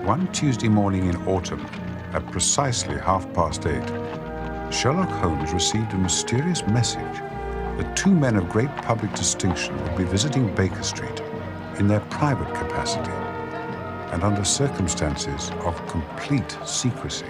One Tuesday morning in autumn, at precisely 8:30, Sherlock Holmes received a mysterious message that two men of great public distinction would be visiting Baker Street in their private capacity and under circumstances of complete secrecy.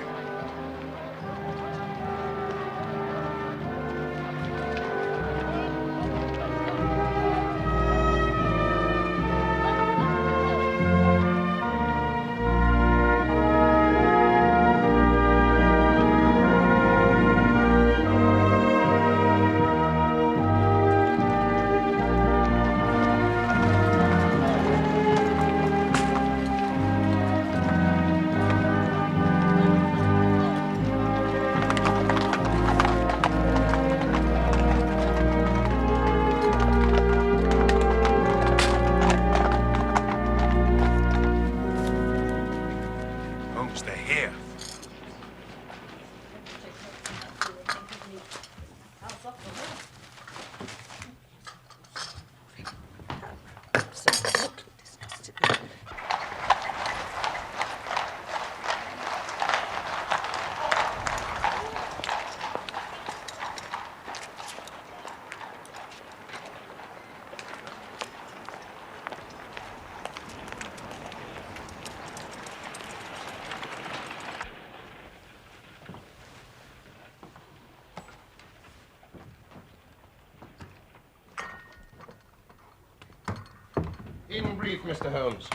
In brief, Mr. Holmes,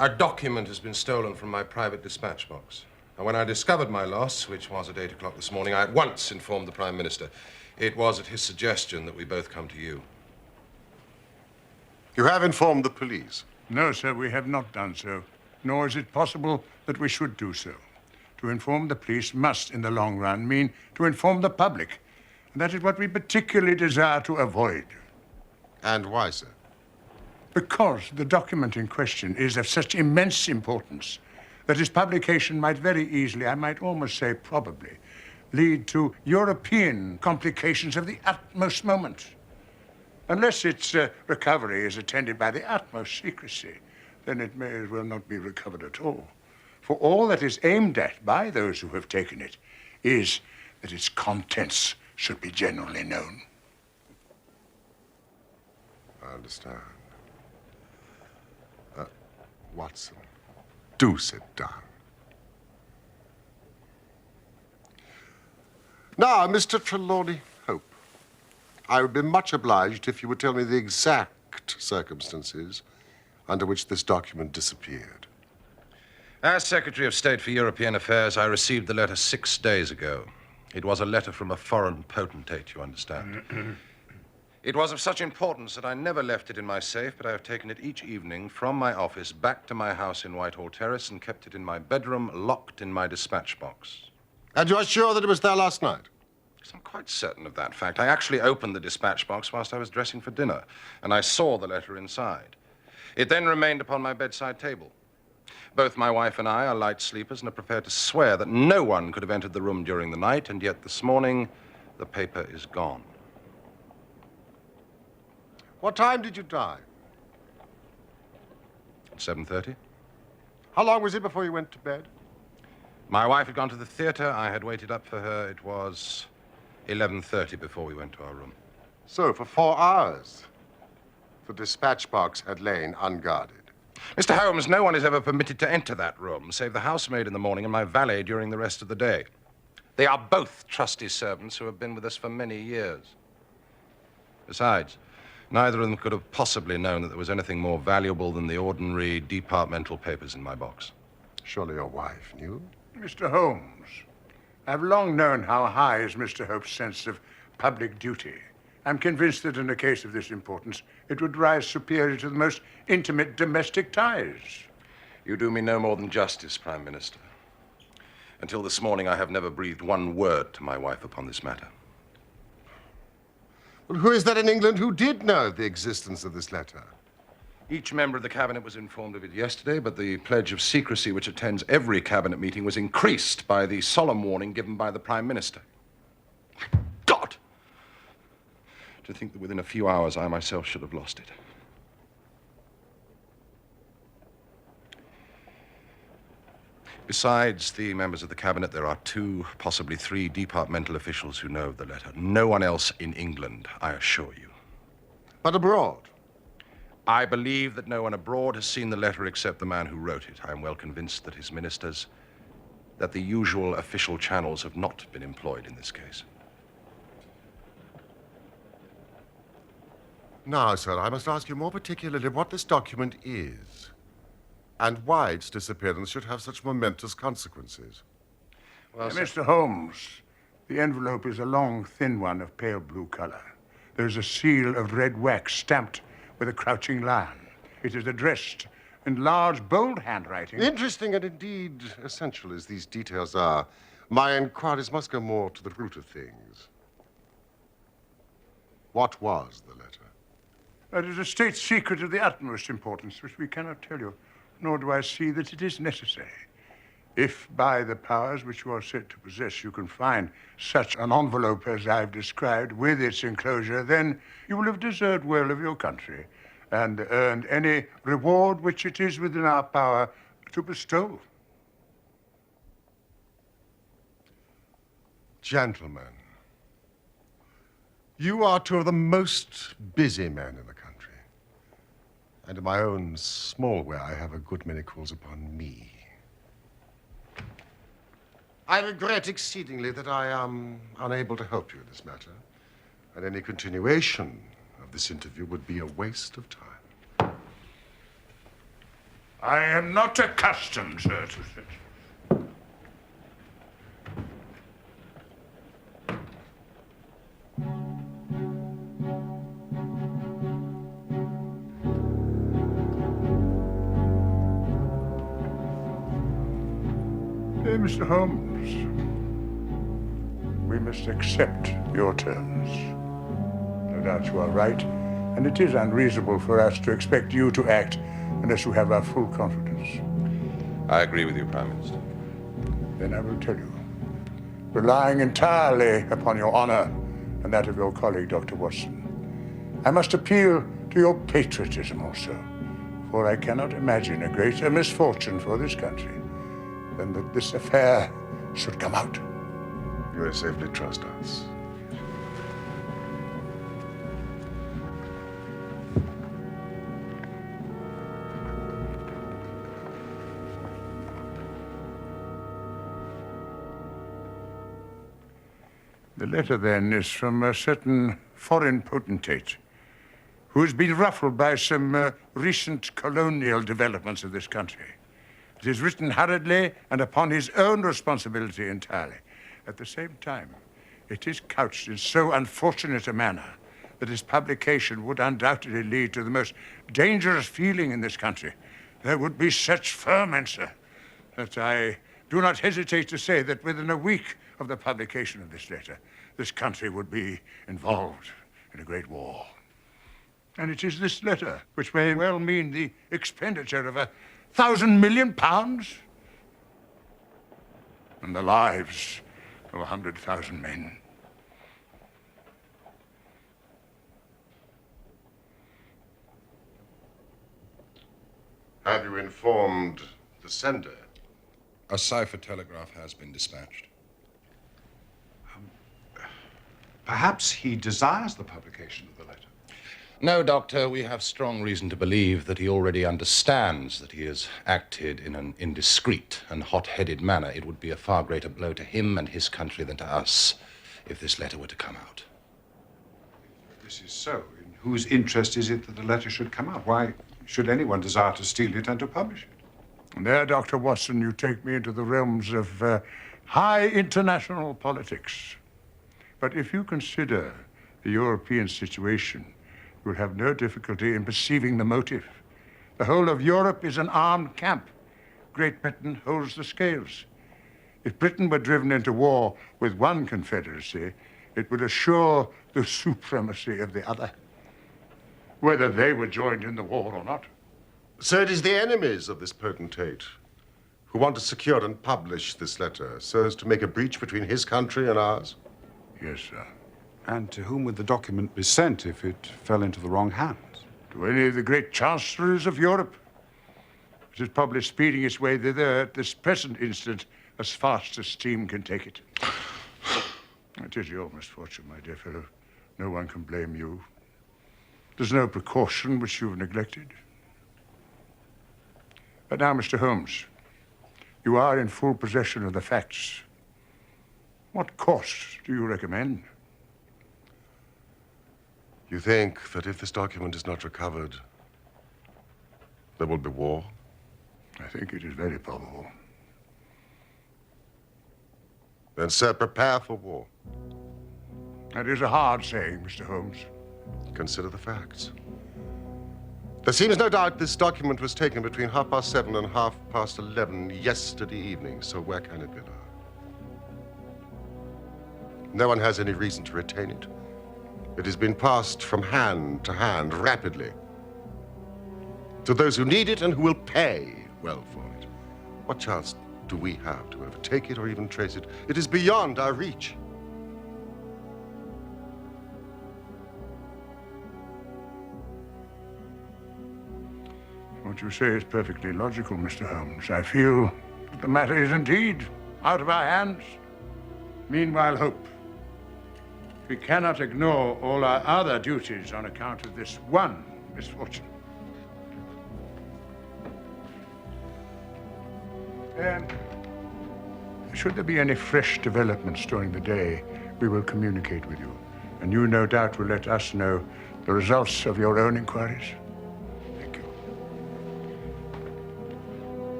a document has been stolen from my private dispatch box. And when I discovered my loss, which was at 8 o'clock this morning, I at once informed the Prime Minister. It was at his suggestion that we both come to you. You have informed the police? No, sir, we have not done so. Nor is it possible that we should do so. To inform the police must, in the long run, mean to inform the public. And that is what we particularly desire to avoid. And why, sir? Because the document in question is of such immense importance that its publication might very easily, I might almost say probably, lead to European complications of the utmost moment. Unless its recovery is attended by the utmost secrecy, then it may as well not be recovered at all. For all that is aimed at by those who have taken it is that its contents should be generally known. I understand. Watson, do sit down. Now, Mr. Trelawney Hope, I would be much obliged if you would tell me the exact circumstances under which this document disappeared. As Secretary of State for European Affairs, I received the letter 6 days ago. It was a letter from a foreign potentate, you understand. It was of such importance that I never left it in my safe, but I have taken it each evening from my office back to my house in Whitehall Terrace and kept it in my bedroom, locked in my dispatch box. And you are sure that it was there last night? Yes, I'm quite certain of that fact. I actually opened the dispatch box whilst I was dressing for dinner, and I saw the letter inside. It then remained upon my bedside table. Both my wife and I are light sleepers and are prepared to swear that no one could have entered the room during the night, and yet this morning, the paper is gone. What time did you die? At 7:30. How long was it before you went to bed? My wife had gone to the theater. I had waited up for her. It was 11:30 before we went to our room. So, for 4 hours, the dispatch box had lain unguarded. Mr. Holmes, no one is ever permitted to enter that room, save the housemaid in the morning and my valet during the rest of the day. They are both trusty servants who have been with us for many years. Besides, neither of them could have possibly known that there was anything more valuable than the ordinary departmental papers in my box. Surely your wife knew? Mr. Holmes, I've long known how high is Mr. Hope's sense of public duty. I'm convinced that in a case of this importance, it would rise superior to the most intimate domestic ties. You do me no more than justice, Prime Minister. Until this morning, I have never breathed one word to my wife upon this matter. Well, who is that in England who did know of the existence of this letter? Each member of the cabinet was informed of it yesterday, but the pledge of secrecy which attends every cabinet meeting was increased by the solemn warning given by the Prime Minister. God! To think that within a few hours I myself should have lost it. Besides the members of the cabinet, there are 2, possibly 3 departmental officials who know of the letter. No one else in England, I assure you. But abroad? I believe that no one abroad has seen the letter except the man who wrote it. I am well convinced that his ministers, that the usual official channels have not been employed in this case. Now, sir, I must ask you more particularly what this document is and why its disappearance should have such momentous consequences. Well, sir, Mr. Holmes, the envelope is a long, thin one of pale blue color. There's a seal of red wax stamped with a crouching lion. It is addressed in large, bold handwriting. Interesting and indeed essential as these details are, my inquiries must go more to the root of things. What was the letter? It is a state secret of the utmost importance, which we cannot tell you, nor do I see that it is necessary. If by the powers which you are said to possess you can find such an envelope as I've described with its enclosure, then you will have deserved well of your country and earned any reward which it is within our power to bestow. Gentlemen, you are 2 of the most busy men in the country. And in my own small way, I have a good many calls upon me. I regret exceedingly that I am unable to help you in this matter. And any continuation of this interview would be a waste of time. I am not accustomed, sir, to such. Mr. Holmes, we must accept your terms. No doubt you are right, and it is unreasonable for us to expect you to act unless you have our full confidence. I agree with you, Prime Minister. Then I will tell you, relying entirely upon your honor and that of your colleague, Dr. Watson, I must appeal to your patriotism also, for I cannot imagine a greater misfortune for this country than that this affair should come out. You may safely trust us. The letter, then, is from a certain foreign potentate who has been ruffled by some recent colonial developments of this country. It is written hurriedly and upon his own responsibility entirely. At the same time, it is couched in so unfortunate a manner that its publication would undoubtedly lead to the most dangerous feeling in this country. There would be such ferment, sir, that I do not hesitate to say that within a week of the publication of this letter, this country would be involved in a great war. And it is this letter which may well mean the expenditure of £1,000 million and the lives of 100,000 men. Have you informed the sender? A cipher telegraph has been dispatched. Perhaps he desires the publication of the letter. No, Doctor, we have strong reason to believe that he already understands that he has acted in an indiscreet and hot-headed manner. It would be a far greater blow to him and his country than to us if this letter were to come out. If this is so, in whose interest is it that the letter should come out? Why should anyone desire to steal it and to publish it? And there, Dr. Watson, you take me into the realms of high international politics. But if you consider the European situation, you will have no difficulty in perceiving the motive. The whole of Europe is an armed camp. Great Britain holds the scales. If Britain were driven into war with one confederacy, it would assure the supremacy of the other, whether they were joined in the war or not. So it is the enemies of this potentate who want to secure and publish this letter so as to make a breach between his country and ours? Yes, sir. And to whom would the document be sent if it fell into the wrong hands? To any of the great chancelleries of Europe. It is probably speeding its way thither at this present instant as fast as steam can take it. It is your misfortune, my dear fellow. No one can blame you. There's no precaution which you've neglected. But now, Mr. Holmes, you are in full possession of the facts. What course do you recommend? You think that if this document is not recovered, there will be war? I think it is very probable. Then, sir, prepare for war. That is a hard saying, Mr. Holmes. Consider the facts. There seems no doubt this document was taken between 7:30 and 11:30 yesterday evening, so where can it be now? No one has any reason to retain it. It has been passed from hand to hand rapidly to those who need it and who will pay well for it. What chance do we have to overtake it or even trace it? It is beyond our reach. What you say is perfectly logical, Mr. Holmes. I feel that the matter is indeed out of our hands. Meanwhile, hope. We cannot ignore all our other duties on account of this one misfortune. Should there be any fresh developments during the day, we will communicate with you. And you, no doubt, will let us know the results of your own inquiries. Thank you.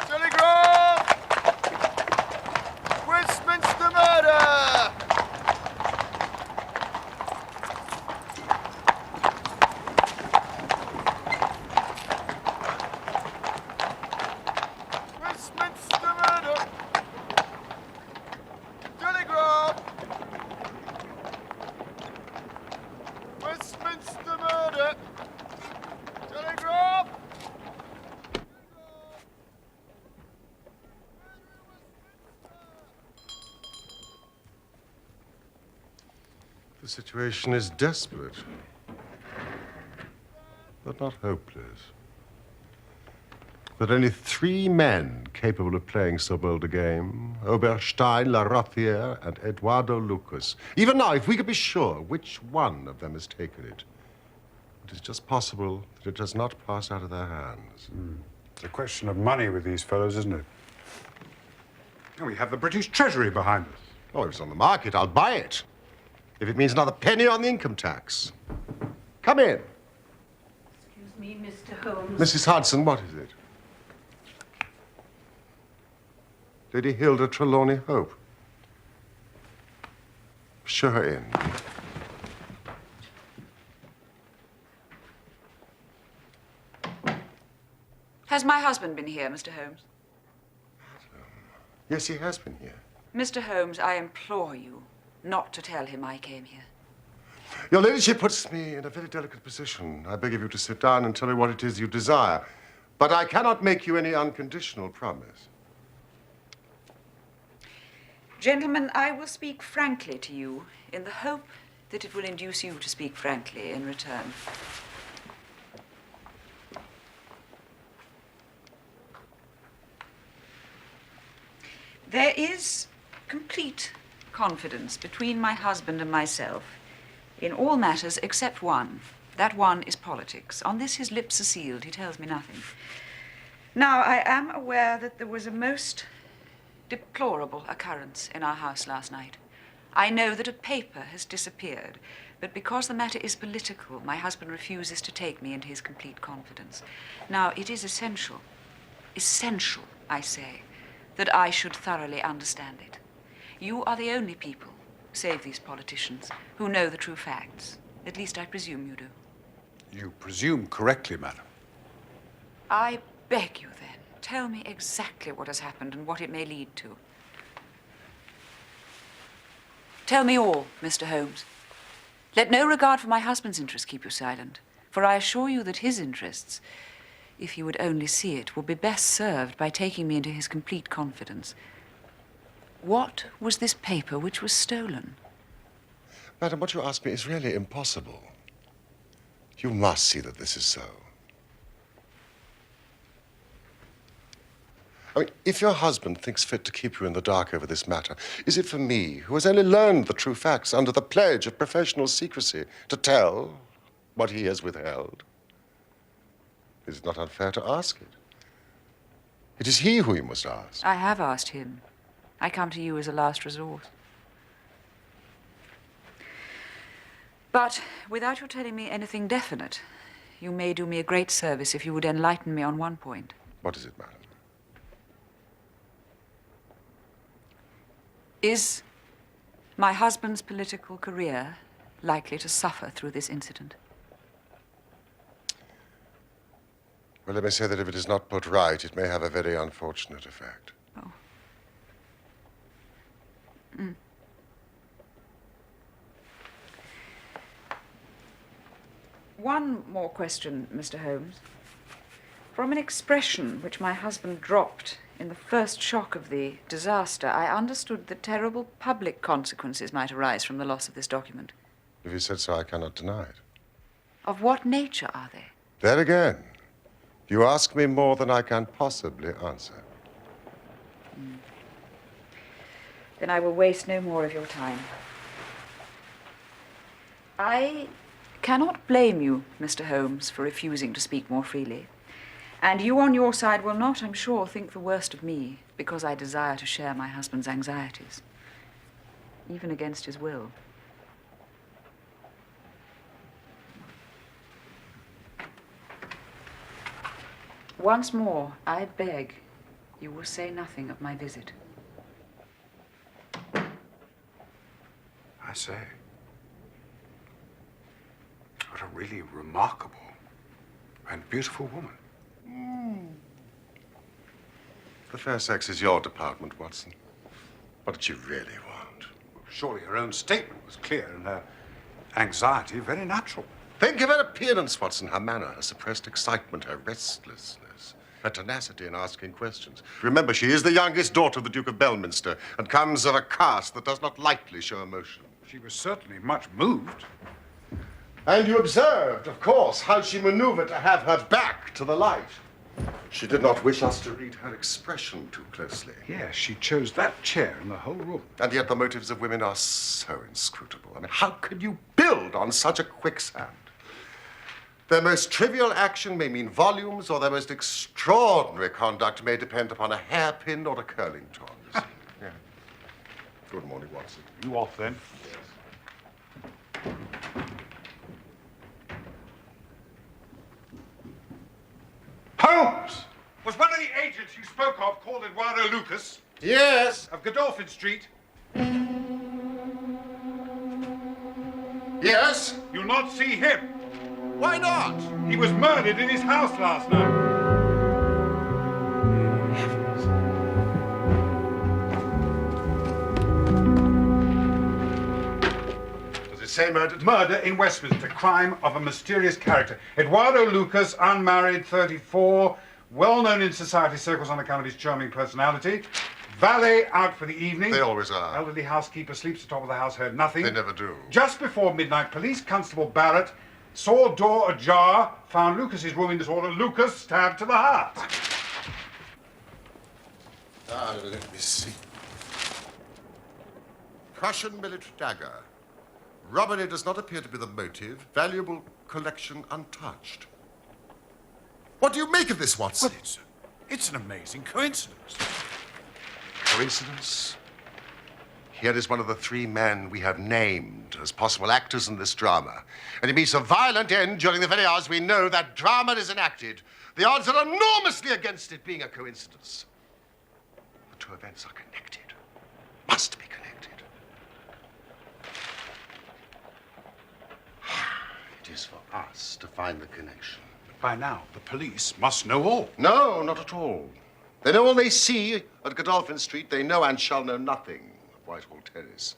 Telegram! Westminster murder! Westminster murder! Telegram! Westminster murder! Telegram! The situation is desperate, but not hopeless. There are only 3 men capable of playing so bold a game: Oberstein, La Rothiere, and Eduardo Lucas. Even now, if we could be sure which one of them has taken it, it is just possible that it does not pass out of their hands. It's a question of money with these fellows, isn't it? And we have the British Treasury behind us. Oh, if it's on the market, I'll buy it. If it means another penny on the income tax. Come in. Excuse me, Mr. Holmes. Mrs. Hudson, what is it? Lady Hilda Trelawney Hope. Show her in. Has my husband been here, Mr. Holmes? Yes, he has been here. Mr. Holmes, I implore you not to tell him I came here. Your ladyship puts me in a very delicate position. I beg of you to sit down and tell me what it is you desire. But I cannot make you any unconditional promise. Gentlemen, I will speak frankly to you in the hope that it will induce you to speak frankly in return. There is complete confidence between my husband and myself in all matters except one. That one is politics. On this, his lips are sealed. He tells me nothing. Now, I am aware that there was a most deplorable occurrence in our house last night. I know that a paper has disappeared, but because the matter is political, my husband refuses to take me into his complete confidence. Now, it is essential, I say, that I should thoroughly understand it. You are the only people, save these politicians, who know the true facts. At least I presume you do. You presume correctly, madam. I beg you, then, tell me exactly what has happened and what it may lead to. Tell me all, Mr. Holmes. Let no regard for my husband's interests keep you silent, for I assure you that his interests, if you would only see it, will be best served by taking me into his complete confidence. What was this paper which was stolen? Madam, what you ask me is really impossible. You must see that this is so. I mean, if your husband thinks fit to keep you in the dark over this matter, is it for me, who has only learned the true facts under the pledge of professional secrecy, to tell what he has withheld? It is not unfair to ask it. It is he who you must ask. I have asked him. I come to you as a last resort. But without your telling me anything definite, you may do me a great service if you would enlighten me on one point. What is it, madam? Is my husband's political career likely to suffer through this incident? Well, let me say that if it is not put right, it may have a very unfortunate effect. Oh. One more question, Mr. Holmes. From an expression which my husband dropped in the first shock of the disaster, I understood that terrible public consequences might arise from the loss of this document. If you said so, I cannot deny it. Of what nature are they? There again, you ask me more than I can possibly answer. Then I will waste no more of your time. I cannot blame you, Mr. Holmes, for refusing to speak more freely. And you on your side will not, I'm sure, think the worst of me because I desire to share my husband's anxieties, even against his will. Once more, I beg you will say nothing of my visit. I say, what a really remarkable and beautiful woman. The fair sex is your department, Watson. What did you really want? Surely her own statement was clear and her anxiety very natural. Think of her appearance, Watson. Her manner, her suppressed excitement, her restlessness, her tenacity in asking questions. Remember, she is the youngest daughter of the Duke of Belminster and comes of a caste that does not lightly show emotion. She was certainly much moved. And you observed, of course, how she maneuvered to have her back to the light. She did not wish us to read her expression too closely. Yes, she chose that chair in the whole room. And yet the motives of women are so inscrutable. I mean, how can you build on such a quicksand? Their most trivial action may mean volumes, or their most extraordinary conduct may depend upon a hairpin or a curling tongs. Yeah. Good morning, Watson. You off then? Holmes! Was one of the agents you spoke of called Eduardo Lucas Yes. of Godolphin Street? Yes. You'll not see him. Why not? He was murdered in his house last night. Does it say murdered? Murder in Westminster, crime of a mysterious character. Eduardo Lucas, unmarried, 34, well known in society circles on account of his charming personality. Valet out for the evening. They always are. Elderly housekeeper sleeps atop of the house, heard nothing. They never do. Just before midnight, Police Constable Barrett saw door ajar, found Lucas's room in disorder. Lucas stabbed to the heart. Let me see. Prussian military dagger. Robbery does not appear to be the motive. Valuable collection untouched. What do you make of this, Watson? Well, it's an amazing coincidence. Coincidence? Here is one of the three men we have named as possible actors in this drama. And he meets a violent end during the very hours we know that drama is enacted. The odds are enormously against it being a coincidence. The two events are connected. Must be connected. It is for us to find the connection. By now, the police must know all. No, not at all. They know all they see at Godolphin Street. They know and shall know nothing of Whitehall Terrace.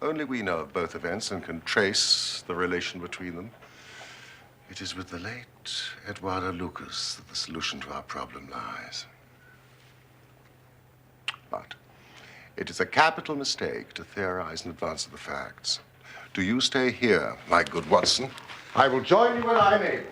Only we know of both events and can trace the relation between them. It is with the late Eduardo Lucas that the solution to our problem lies. But It is a capital mistake to theorize in advance of the facts. Do you stay here, my good Watson? I will join you when I'm able.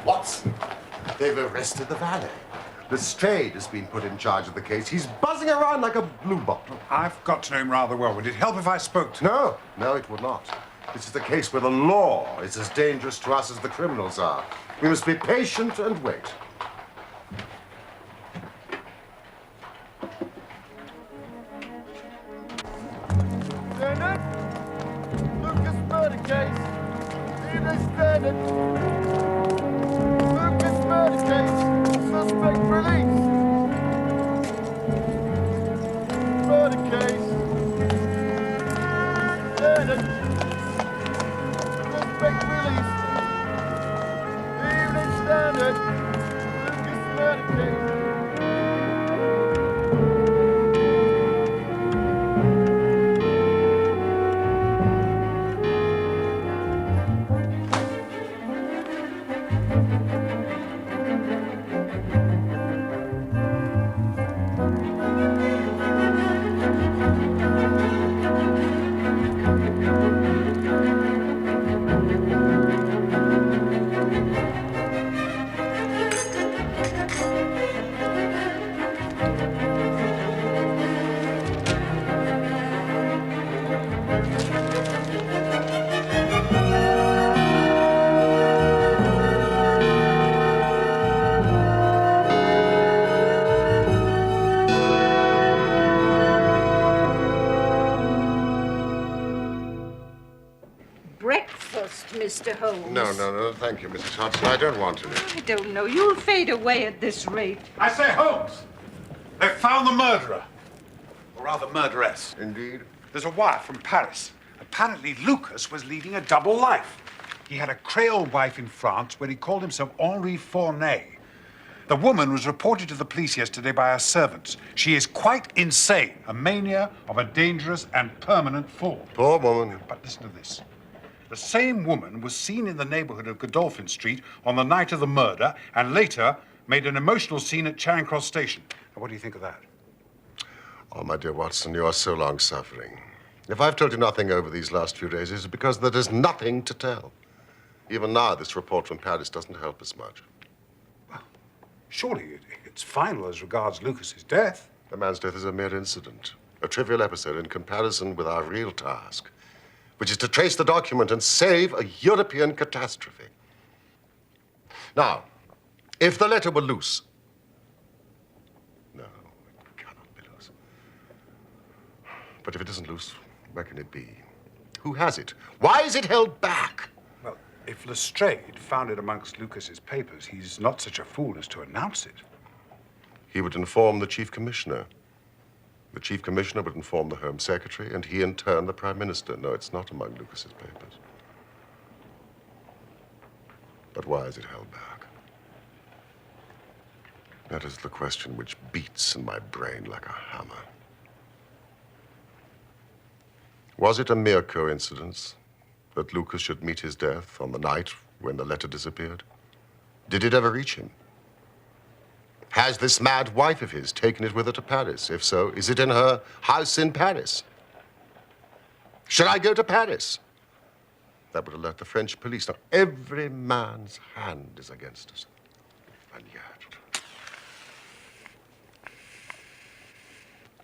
Watson, they've arrested the valet. Lestrade has been put in charge of the case. He's buzzing around like a bluebot. I've got to know him rather well. Would it help if I spoke to him? No, it would not. This is a case where the law is as dangerous to us as the criminals are. We must be patient and wait. Lieutenant, Lucas murder case. Evening Standard. Lucas murder case. Suspect released. Murder case. Standard. Suspect released. Evening Standard. Lucas murder case. Breakfast, Mr. Holmes. No, thank you, Mrs. Hudson. I don't want any. I don't know. You'll fade away at this rate. I say, Holmes! They've found the murderer. Or rather, murderess. Indeed? There's a wire from Paris. Apparently, Lucas was leading a double life. He had a Creole wife in France where he called himself Henri Fournay. The woman was reported to the police yesterday by her servants. She is quite insane, a mania of a dangerous and permanent form. Poor woman. But listen to this. The same woman was seen in the neighborhood of Godolphin Street on the night of the murder and later made an emotional scene at Charing Cross Station. Now, what do you think of that? Oh, my dear Watson, you are so long suffering. If I've told you nothing over these last few days, it's because there is nothing to tell. Even now, this report from Paris doesn't help us much. Well, surely it's final as regards Lucas's death. The man's death is a mere incident, a trivial episode in comparison with our real task, which is to trace the document and save a European catastrophe. Now, if the letter were loose... No, it cannot be loose. But if it isn't loose, where can it be? Who has it? Why is it held back? Well, if Lestrade found it amongst Lucas's papers, he's not such a fool as to announce it. He would inform the Chief Commissioner. The Chief Commissioner would inform the Home Secretary, and he, in turn, the Prime Minister. No, it's not among Lucas's papers. But why is it held back? That is the question which beats in my brain like a hammer. Was it a mere coincidence that Lucas should meet his death on the night when the letter disappeared? Did it ever reach him? Has this mad wife of his taken it with her to Paris? If so, is it in her house in Paris? Should I go to Paris? That would alert the French police. Now, every man's hand is against us. And yet,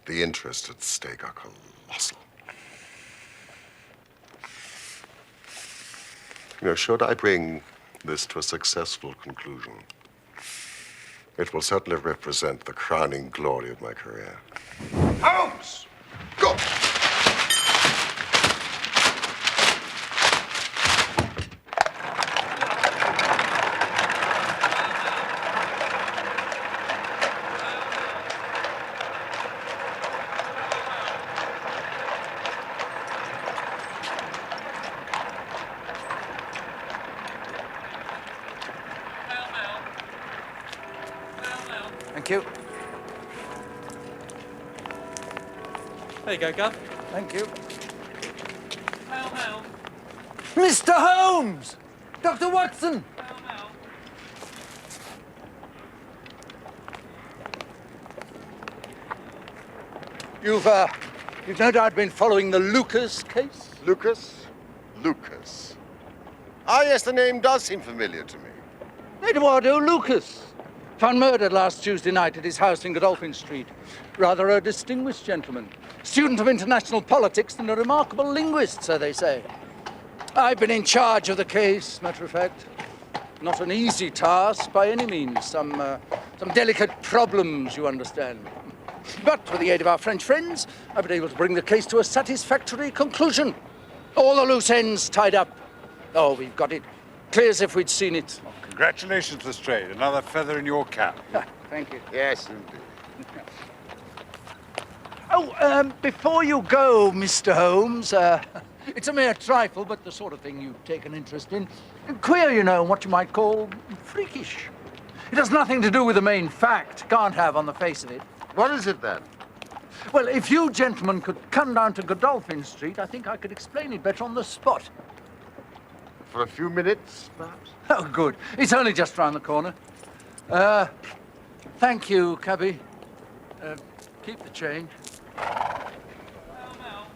the interests at stake are colossal. You know, should I bring this to a successful conclusion, it will certainly represent the crowning glory of my career. Holmes! Go! Thank you. There you go, Gov. Thank you. Hail, hail. Mr. Holmes! Dr. Watson! Hail, hail. You've no doubt been following the Lucas case? Lucas? Lucas. Ah, yes, the name does seem familiar to me. Eduardo Lucas. Found murdered last Tuesday night at his house in Godolphin Street. Rather a distinguished gentleman. Student of international politics and a remarkable linguist, so they say. I've been in charge of the case, matter of fact. Not an easy task by any means. Some delicate problems, you understand. But with the aid of our French friends, I've been able to bring the case to a satisfactory conclusion. All the loose ends tied up. Oh, we've got it. Clear as if we'd seen it. Congratulations, Lestrade. Another feather in your cap. Thank you. Yes, indeed. Before you go, Mr. Holmes, it's a mere trifle, but the sort of thing you take an interest in. Queer, you know, what you might call freakish. It has nothing to do with the main fact. Can't have on the face of it. What is it then? Well, if you gentlemen could come down to Godolphin Street, I think I could explain it better on the spot. For a few minutes, perhaps? Oh, good. It's only just round the corner. Thank you, cabby. Keep the change. Hail, hail.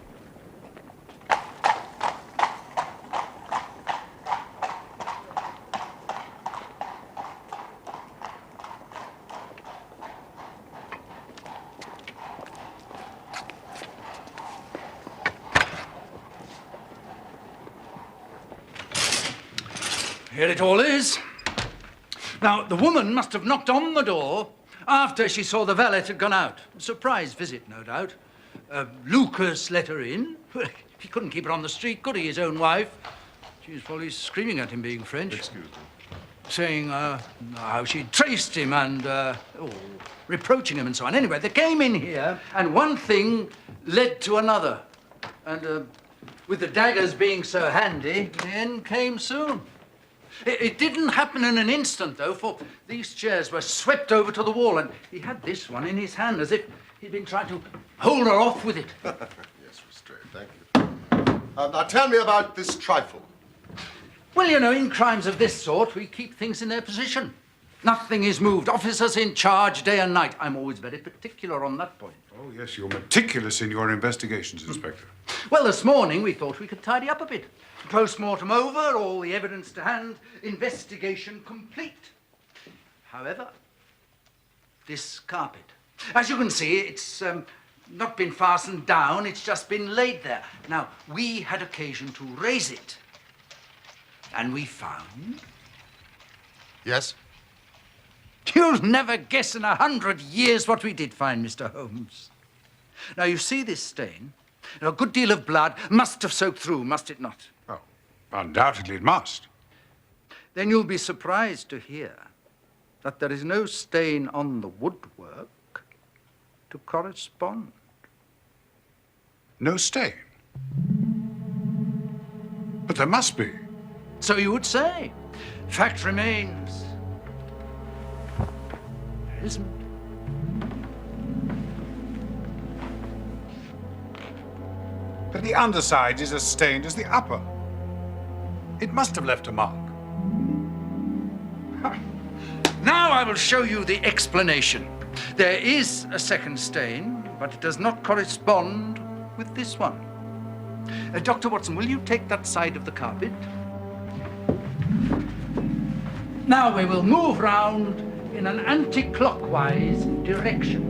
Here it all is. Now, the woman must have knocked on the door after she saw the valet had gone out. A surprise visit, no doubt. Lucas let her in. He couldn't keep her on the street, could he, his own wife? She was probably screaming at him, being French. Excuse me. Saying how she'd traced him and reproaching him and so on. Anyway, they came in here, and one thing led to another. And with the daggers being so handy, the end came soon. It didn't happen in an instant, though, for these chairs were swept over to the wall, and he had this one in his hand, as if he'd been trying to hold her off with it. Yes, Lestrade, thank you. Now tell me about this trifle. Well, you know, in crimes of this sort, we keep things in their position. Nothing is moved. Officers in charge day and night. I'm always very particular on that point. Oh, yes, you're meticulous in your investigations, Inspector. Well, this morning we thought we could tidy up a bit. Post-mortem over, all the evidence to hand, investigation complete. However, this carpet. As you can see, it's not been fastened down, it's just been laid there. Now, we had occasion to raise it. And we found... Yes? You'll never guess in 100 years what we did find, Mr. Holmes. Now, you see this stain? A good deal of blood must have soaked through, must it not? Oh, undoubtedly it must. Then you'll be surprised to hear that there is no stain on the woodwork to correspond. No stain. But there must be. So you would say. Fact remains. There isn't. But the underside is as stained as the upper. It must have left a mark. Now I will show you the explanation. There is a second stain, but it does not correspond with this one. Dr. Watson, will you take that side of the carpet? Now we will move round in an anti-clockwise direction.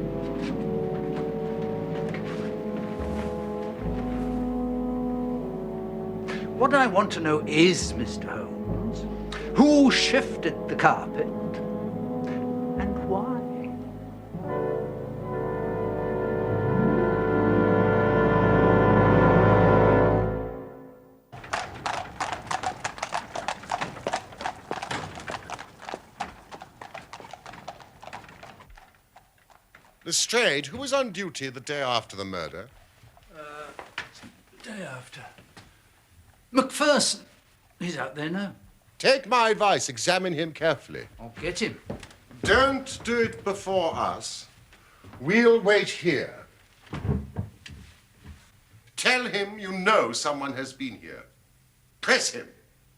What I want to know is, Mr. Holmes, who shifted the carpet and why? Lestrade, who was on duty the day after the murder? Day after. Macpherson. He's out there now. Take my advice, examine him carefully. I'll get him. Don't do it before us. We'll wait here. Tell him you know someone has been here. Press him.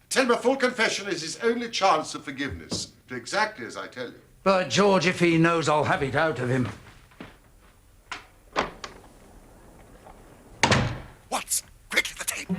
Tell him a full confession is his only chance of forgiveness. Do exactly as I tell you. By George, if he knows, I'll have it out of him. Watson, quickly the tape.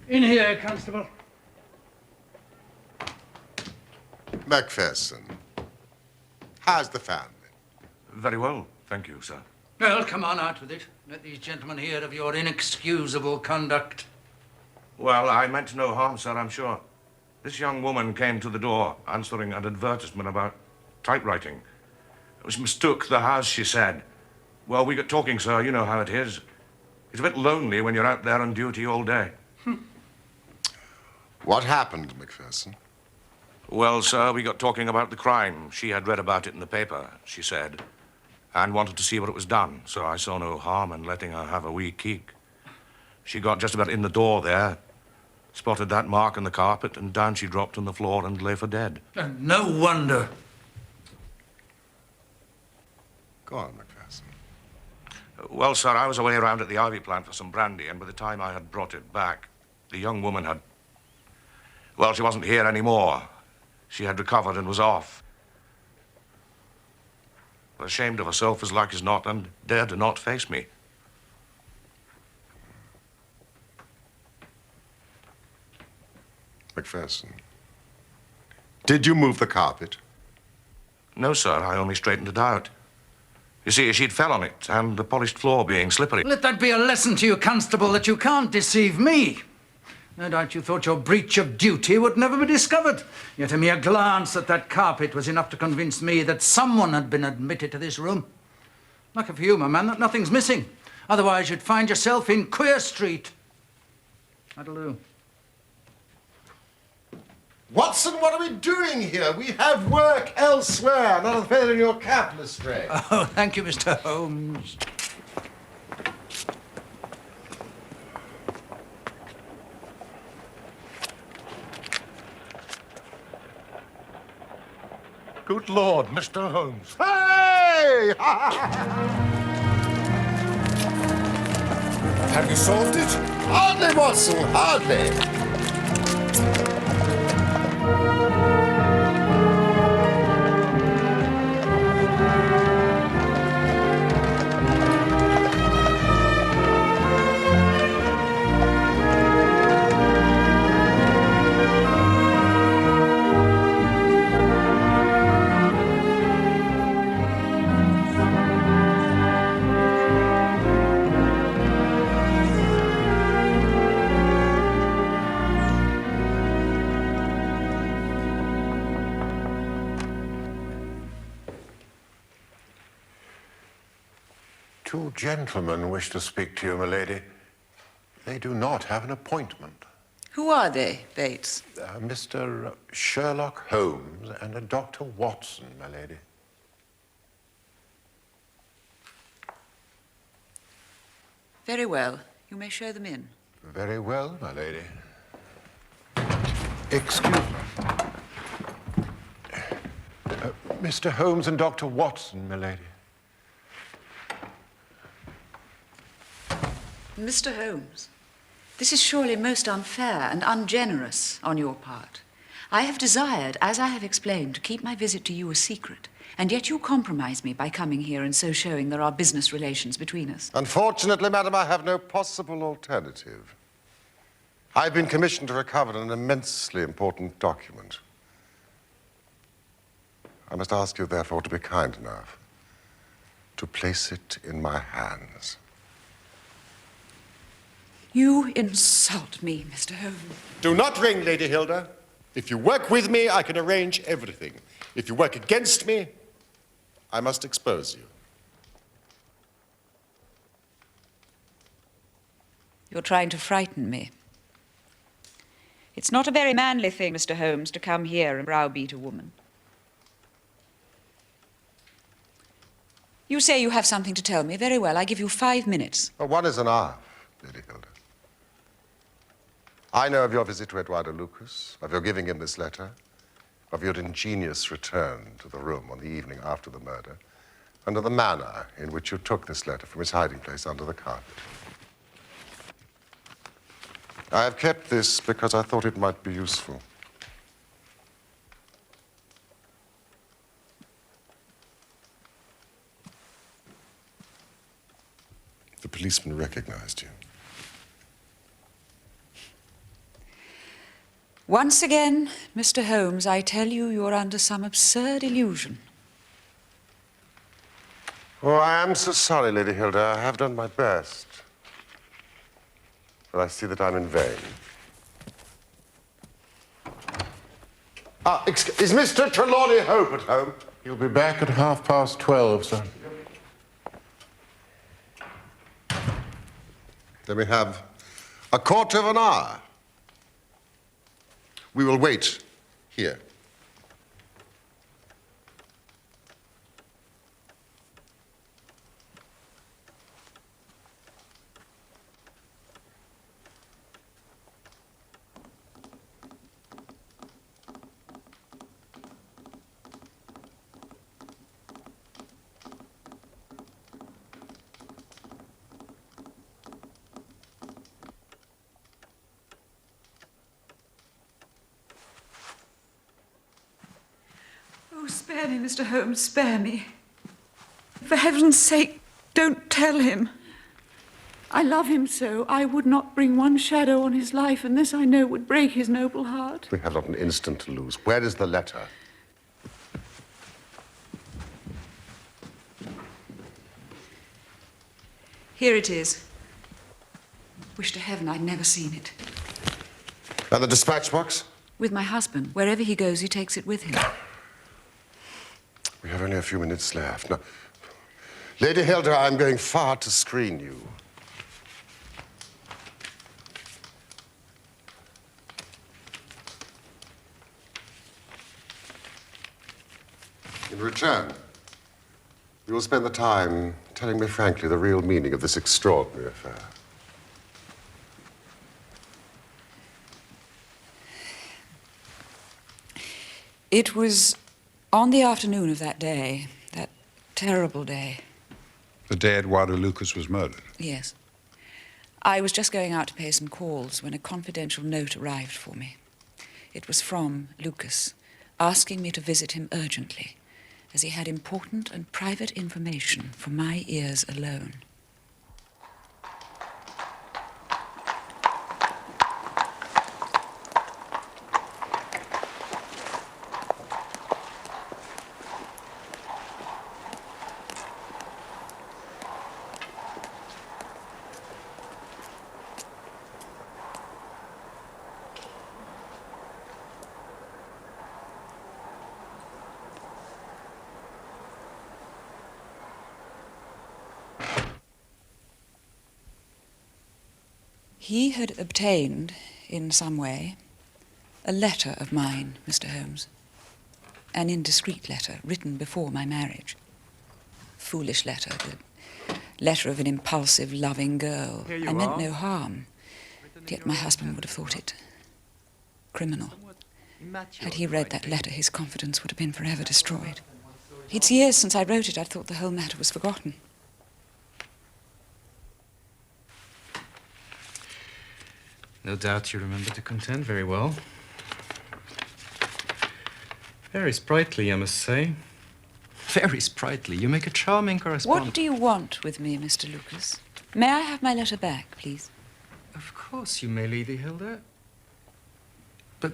In here, Constable. Macpherson, how's the family? Very well, thank you, sir. Well, come on, out with it. Let these gentlemen hear of your inexcusable conduct. Well, I meant no harm, sir, I'm sure. This young woman came to the door answering an advertisement about typewriting. It was mistook the house, she said. Well, we got talking, sir. You know how it is. It's a bit lonely when you're out there on duty all day. What happened, Macpherson? Well, sir, we got talking about the crime. She had read about it in the paper, she said, and wanted to see what it was done. So I saw no harm in letting her have a wee keek. She got just about in the door there, spotted that mark on the carpet, and down she dropped on the floor and lay for dead. And no wonder. Go on, Macpherson. Well, sir, I was away around at the ivy plant for some brandy, and by the time I had brought it back, the young woman had... Well, she wasn't here anymore. She had recovered and was off. Ashamed of herself as like as not, and dared not face me. Macpherson, did you move the carpet? No, sir, I only straightened it out. You see, she'd fell on it, and the polished floor being slippery. Let that be a lesson to you, Constable, that you can't deceive me. No doubt you thought your breach of duty would never be discovered. Yet a mere glance at that carpet was enough to convince me that someone had been admitted to this room. Lucky for you, my man, that nothing's missing. Otherwise, you'd find yourself in Queer Street. That'll do. Watson, what are we doing here? We have work elsewhere. Not a feather in your cap, Lestrade. Oh, thank you, Mr. Holmes. Good Lord, Mr. Holmes. Hey! Have you solved it? Hardly, Watson, hardly. Two gentlemen wish to speak to you, milady. They do not have an appointment. Who are they, Bates? Mr. Sherlock Holmes and a Dr. Watson, milady. Very well. You may show them in. Very well, my lady. Excuse me. Mr. Holmes and Dr. Watson, milady. Mr. Holmes, this is surely most unfair and ungenerous on your part. I have desired, as I have explained, to keep my visit to you a secret, and yet you compromise me by coming here and so showing there are business relations between us. Unfortunately, madam, I have no possible alternative. I've been commissioned to recover an immensely important document. I must ask you, therefore, to be kind enough to place it in my hands. You insult me, Mr. Holmes. Do not ring, Lady Hilda. If you work with me, I can arrange everything. If you work against me, I must expose you. You're trying to frighten me. It's not a very manly thing, Mr. Holmes, to come here and browbeat a woman. You say you have something to tell me. Very well, I give you 5 minutes. Well, one is enough, Lady Hilda. I know of your visit to Eduardo Lucas, of your giving him this letter, of your ingenious return to the room on the evening after the murder, and of the manner in which you took this letter from its hiding place under the carpet. I have kept this because I thought it might be useful. The policeman recognized you. Once again, Mr. Holmes, I tell you, you're under some absurd illusion. Oh, I am so sorry, Lady Hilda. I have done my best. But I see that I'm in vain. Is Mr. Trelawney Hope at home? He'll be back at 12:30, sir. Then we have a quarter of an hour. We will wait here. Oh, spare me, Mr. Holmes, spare me. For heaven's sake, don't tell him. I love him so, I would not bring one shadow on his life, and this I know would break his noble heart. We have not an instant to lose. Where is the letter? Here it is. Wish to heaven I'd never seen it. And the dispatch box? With my husband. Wherever he goes, he takes it with him. We have only a few minutes left. Now, Lady Hilda, I'm going far to screen you. In return, you will spend the time telling me frankly the real meaning of this extraordinary affair. It was on the afternoon of that day, that terrible day. The day Eduardo Lucas was murdered. Yes. I was just going out to pay some calls when a confidential note arrived for me. It was from Lucas, asking me to visit him urgently, as he had important and private information for my ears alone. He had obtained, in some way, a letter of mine, Mr. Holmes. An indiscreet letter, written before my marriage. Foolish letter, the letter of an impulsive, loving girl. I meant no harm, yet my husband would have thought it criminal. Had he read that letter, his confidence would have been forever destroyed. It's years since I wrote it. I thought the whole matter was forgotten. No doubt you remember the content very well. Very sprightly, I must say. Very sprightly. You make a charming correspondent. What do you want with me, Mr. Lucas? May I have my letter back, please? Of course you may, Lady Hilda. But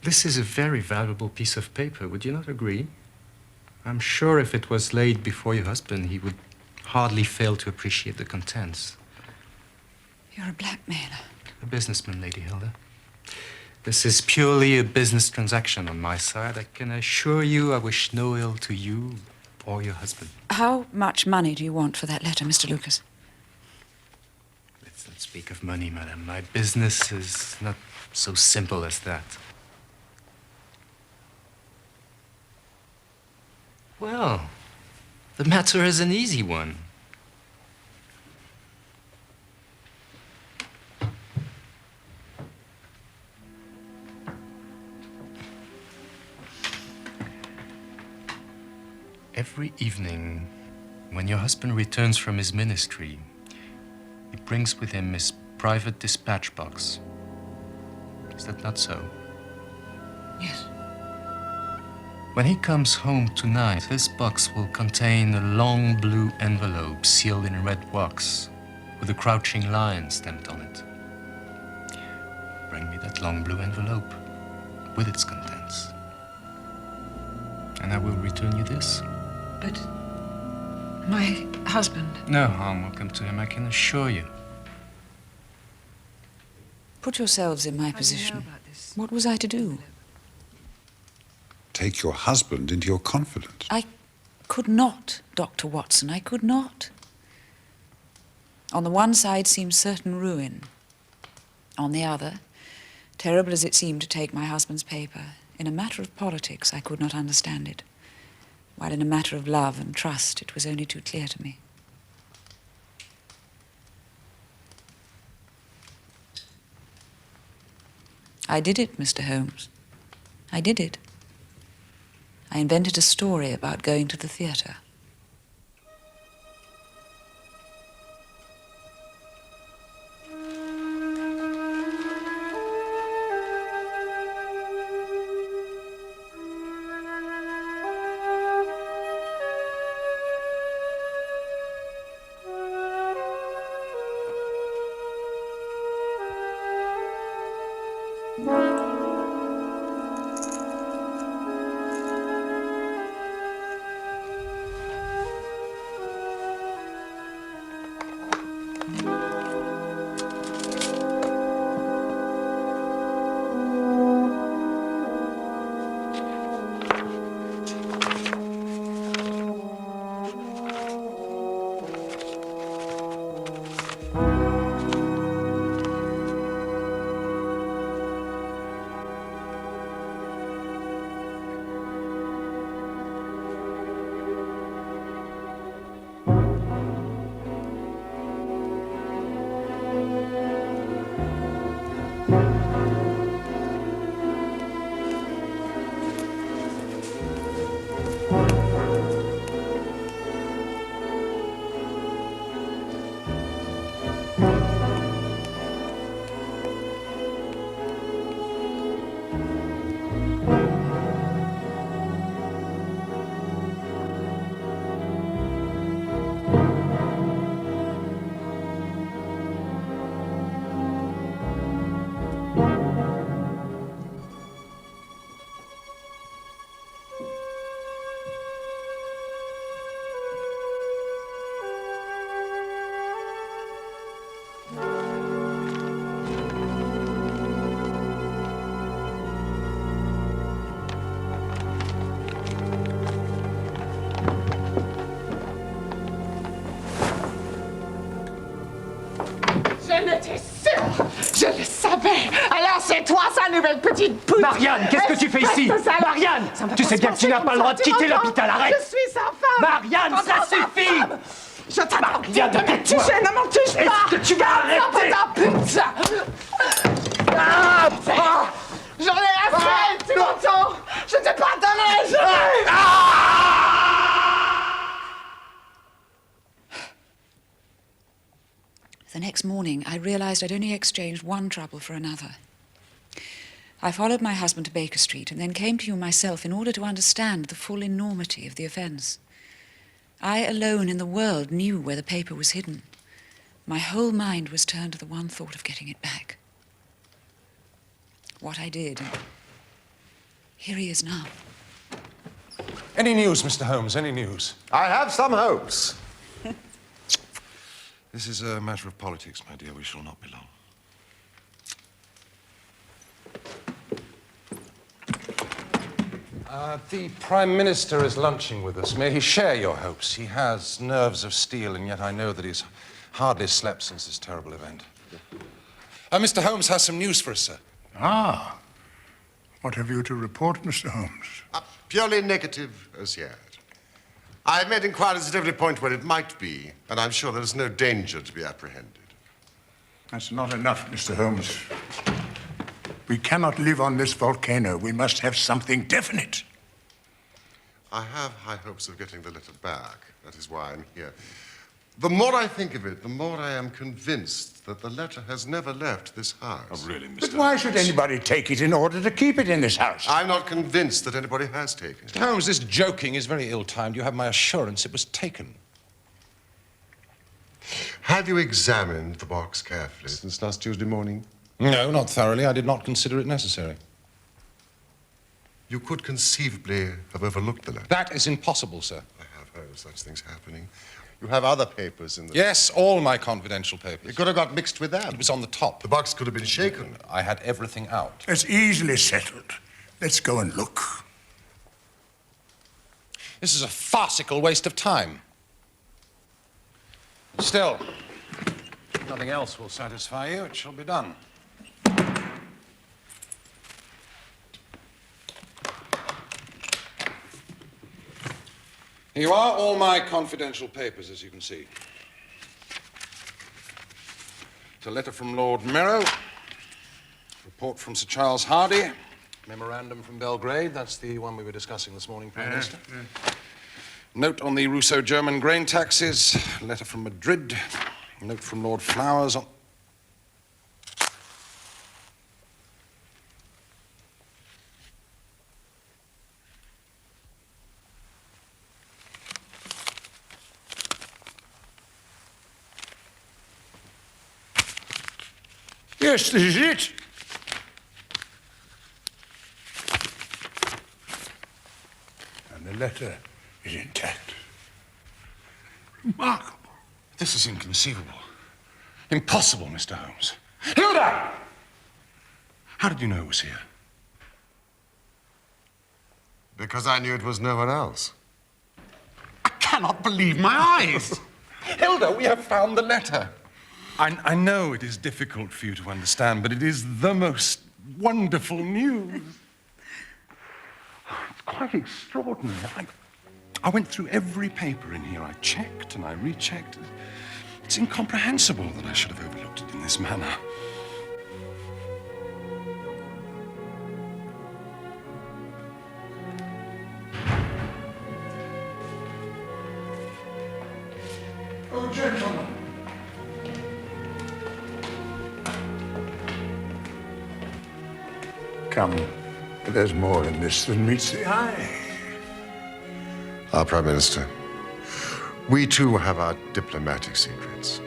this is a very valuable piece of paper, would you not agree? I'm sure if it was laid before your husband, he would hardly fail to appreciate the contents. You're a blackmailer. A businessman, Lady Hilda. This is purely a business transaction on my side. I can assure you I wish no ill to you or your husband. How much money do you want for that letter, Mr. Lucas? Let's not speak of money, madam. My business is not so simple as that. Well, the matter is an easy one. Every evening, when your husband returns from his ministry, he brings with him his private dispatch box. Is that not so? Yes. When he comes home tonight, this box will contain a long blue envelope sealed in red wax with a crouching lion stamped on it. Bring me that long blue envelope with its contents, and I will return you this. But my husband... No harm will come to him, I can assure you. Put yourselves in my position. What was I to do? Take your husband into your confidence. I could not, Dr. Watson, I could not. On the one side seemed certain ruin. On the other, terrible as it seemed to take my husband's paper, in a matter of politics I could not understand it, while in a matter of love and trust it was only too clear to me. I did it, Mr. Holmes. I did it. I invented a story about going to the theater. Et toi, sa nouvelle petite pute! Marianne, qu'est-ce que tu fais ici? Marianne, tu sais bien que tu n'as pas le droit de quitter l'hôpital, arrête! Je suis sa femme! Marianne, ça suffit! Je t'interdis Marianne, de me toucher, ne m'en touche pas! Est-ce que tu vas arrêter? Ta pute! J'en ai assez, tu m'entends? Je t'ai pardonné! The next morning, I realized I'd only exchanged one trouble for another. I followed my husband to Baker Street and then came to you myself in order to understand the full enormity of the offence. I alone in the world knew where the paper was hidden. My whole mind was turned to the one thought of getting it back. What I did, and here he is now. Any news, Mr. Holmes? Any news? I have some hopes. This is a matter of politics, my dear. We shall not be long. The Prime Minister is lunching with us. May he share your hopes? He has nerves of steel, and yet I know that he's hardly slept since this terrible event. Mr. Holmes has some news for us, sir. Ah. What have you to report, Mr. Holmes? Purely negative as yet. I've made inquiries at every point where it might be, and I'm sure there's no danger to be apprehended. That's not enough, Mr. Holmes. We cannot live on this volcano. We must have something definite. I have high hopes of getting the letter back. That is why I'm here. The more I think of it, the more I am convinced that the letter has never left this house. Oh, really, Mr. But why should anybody take it in order to keep it in this house? I'm not convinced that anybody has taken it. Mr. Holmes, this joking is very ill-timed. You have my assurance it was taken. Have you examined the box carefully since last Tuesday morning? No, not thoroughly. I did not consider it necessary. You could conceivably have overlooked the letter. That is impossible, sir. I have heard of such things happening. You have other papers in the... Yes, all my confidential papers. It could have got mixed with that. It was on the top. The box could have been shaken. I had everything out. It's easily settled. Let's go and look. This is a farcical waste of time. Still, if nothing else will satisfy you, it shall be done. Here you are, all my confidential papers, as you can see. It's a letter from Lord Merrow, report from Sir Charles Hardy, memorandum from Belgrade, that's the one we were discussing this morning, Prime Minister. Note on the Russo-German grain taxes, letter from Madrid, note from Lord Flowers on... Yes, this is it. And the letter is intact. Remarkable. This is inconceivable. Impossible, Mr. Holmes. Hilda! How did you know it was here? Because I knew it was no one else. I cannot believe my eyes. Hilda, we have found the letter. I know it is difficult for you to understand, but it is the most wonderful news. It's quite extraordinary. I went through every paper in here. I checked and I rechecked. It's incomprehensible that I should have overlooked it in this manner. Oh, gentlemen. Come, there's more in this than meets the eye. Our Prime Minister, we too have our diplomatic secrets.